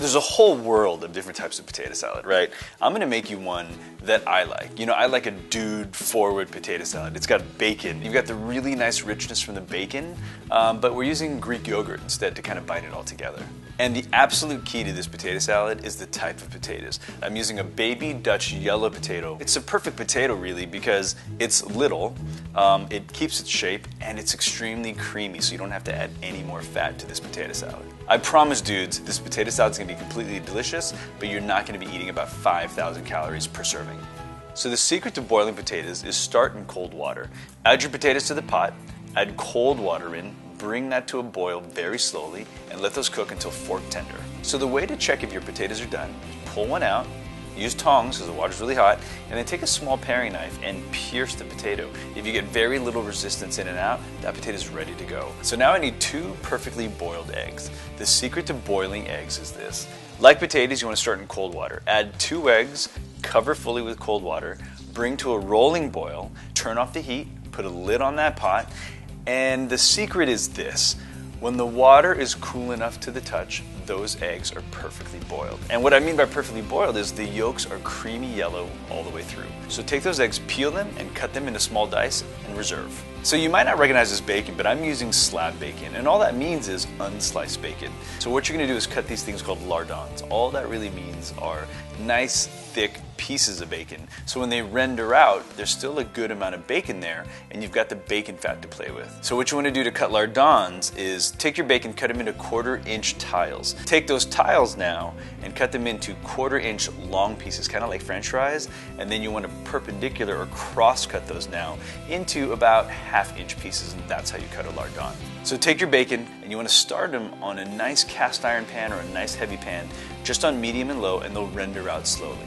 There's a whole world of different types of potato salad, right? I'm gonna make you one that I like. You know, I like a dude forward potato salad. It's got bacon. You've got the really nice richness from the bacon, but we're using Greek yogurt instead to kind of bite it all together. And the absolute key to this potato salad is the type of potatoes. I'm using a baby Dutch yellow potato. It's a perfect potato really because it's little, it keeps its shape, and it's extremely creamy, so you don't have to add any more fat to this potato salad. I promise dudes, this potato salad is going to be completely delicious, but you're not going to be eating about 5,000 calories per serving. So the secret to boiling potatoes is start in cold water. Add your potatoes to the pot, add cold water in, bring that to a boil very slowly, and let those cook until fork tender. So the way to check if your potatoes are done, pull one out, use tongs because the water's really hot, and then take a small paring knife and pierce the potato. If you get very little resistance in and out, that potato's ready to go. So now I need 2 perfectly boiled eggs. The secret to boiling eggs is this. Like potatoes, you want to start in cold water. Add 2 eggs, cover fully with cold water, bring to a rolling boil, turn off the heat, put a lid on that pot, and the secret is this. When the water is cool enough to the touch, those eggs are perfectly boiled. And what I mean by perfectly boiled is the yolks are creamy yellow all the way through. So take those eggs, peel them, and cut them into small dice and reserve. So you might not recognize this bacon, but I'm using slab bacon, and all that means is unsliced bacon. So what you're gonna do is cut these things called lardons. All that really means are nice, thick pieces of bacon. So when they render out, there's still a good amount of bacon there, and you've got the bacon fat to play with. So what you wanna do to cut lardons is take your bacon, cut them into 1/4 inch tiles. Take those tiles now and cut them into 1/4 inch long pieces, kind of like French fries, and then you want to perpendicular or cross cut those now into about 1/2 inch pieces, and that's how you cut a lardon. So take your bacon and you want to start them on a nice cast iron pan or a nice heavy pan, just on medium and low, and they'll render out slowly.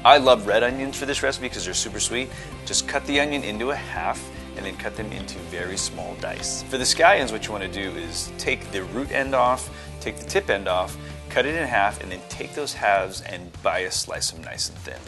I love red onions for this recipe because they're super sweet. Just cut the onion into a half and then cut them into very small dice. For the scallions, what you want to do is take the root end off, take the tip end off, cut it in half, and then take those halves and bias slice them nice and thin.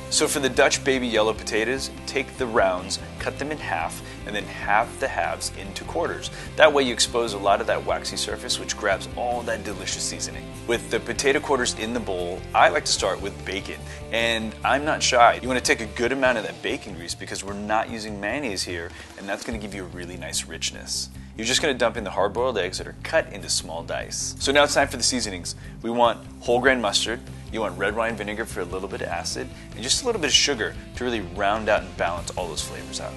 So for the Dutch baby yellow potatoes, take the rounds, cut them in half, and then halve the halves into quarters. That way you expose a lot of that waxy surface, which grabs all that delicious seasoning. With the potato quarters in the bowl, I like to start with bacon, and I'm not shy. You want to take a good amount of that bacon grease because we're not using mayonnaise here, and that's going to give you a really nice richness. You're just going to dump in the hard-boiled eggs that are cut into small dice. So now it's time for the seasonings. We want whole grain mustard, you want red wine vinegar for a little bit of acid, and just a little bit of sugar to really round out and balance all those flavors out.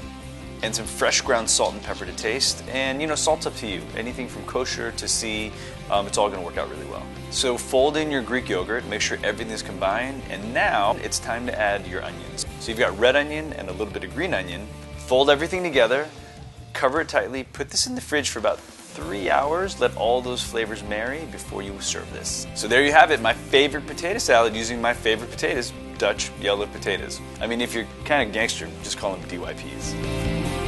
And some fresh ground salt and pepper to taste, and salt's up to you. Anything from kosher to sea, it's all going to work out really well. So fold in your Greek yogurt, make sure everything's combined, and now it's time to add your onions. So you've got red onion and a little bit of green onion. Fold everything together, cover it tightly, put this in the fridge for about 3 hours, let all those flavors marry before you serve this. So there you have it, my favorite potato salad using my favorite potatoes, Dutch yellow potatoes. I mean, if you're kind of gangster, just call them DYPs.